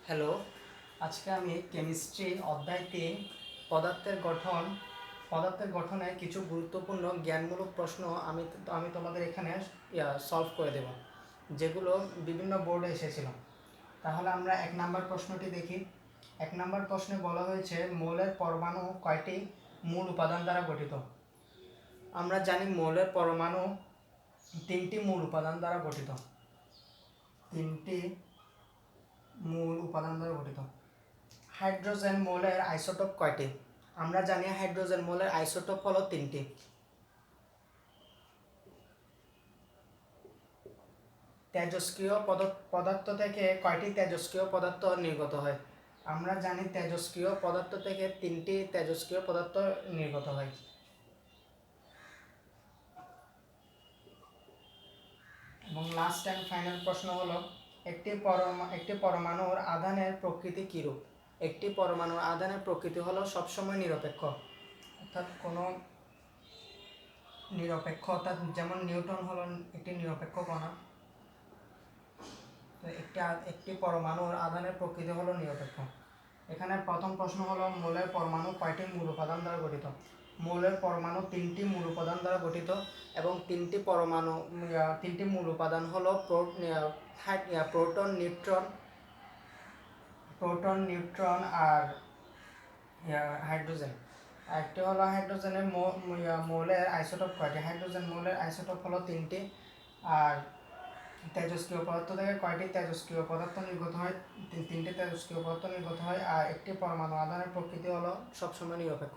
Hello, আজকে আমি chemistry অধ্যায় 3 পদার্থের গঠনে কিছু গুরুত্বপূর্ণ জ্ঞানমূলক প্রশ্ন আমি তোমাদের এখানে সলভ করে দেব, যেগুলো বিভিন্ন বোর্ডে এসেছিল। তাহলে আমরা 1 নম্বর প্রশ্নটি দেখি। 1 নম্বর প্রশ্নে বলা হয়েছে মৌলের পরমাণু কয়টি মূল উপাদান দ্বারা গঠিত। আমরা জানি মৌলের পরমাণু 3টি মূল উপাদান দ্বারা গঠিত। 3টি মূল উপাদান দ্বারা গঠিত। হাইড্রোজেন মৌলের আইসোটোপ কয়টি? আমরা জানি হাইড্রোজেন মৌলের আইসোটোপ হলো 3টি। তেজস্ক্রিয় পদার্থ থেকে কয়টি তেজস্ক্রিয় পদার্থ নির্গত হয়? আমরা জানি তেজস্ক্রিয় পদার্থ থেকে 3টি তেজস্ক্রিয় পদার্থ নির্গত হয়। এবং লাস্ট অ্যান্ড ফাইনাল প্রশ্ন হলো একটি পরমাণুর আধানের প্রকৃতি কীরূপ? একটি পরমাণুর আধানের প্রকৃতি হলো সবসময় নিরপেক্ষ, অর্থাৎ কোনো নিরপেক্ষ, অর্থাৎ যেমন নিউটন হলো একটি নিরপেক্ষ কণা। তো একটি পরমাণুর আধানের প্রকৃতি হলো নিরপেক্ষ। এখানে প্রথম প্রশ্ন হলো মৌলের পরমাণু কয়টি মূল উপাদান দ্বারা গঠিত? মৌলের পরমাণু 3টি মূল উপাদান দ্বারা গঠিত এবং 3টি মূল উপাদান হলো প্রোটন, নিউট্রন আর হাইড্রোজেন। একটি হলো হাইড্রোজেনের মৌলের আইসোটোপ কয়টি? হাইড্রোজেন মৌলের আইসোটোপ হলো 3টি। আর তেজস্ক্রিয় পদার্থ থেকে কয়টি তেজস্ক্রিয় পদার্থ নির্গত হয়? 3টি তেজস্ক্রিয় পদার্থ নির্গত হয়। আর একটি পরমাণু আধানের প্রকৃতি হলো সবসময় নিরপেক্ষ।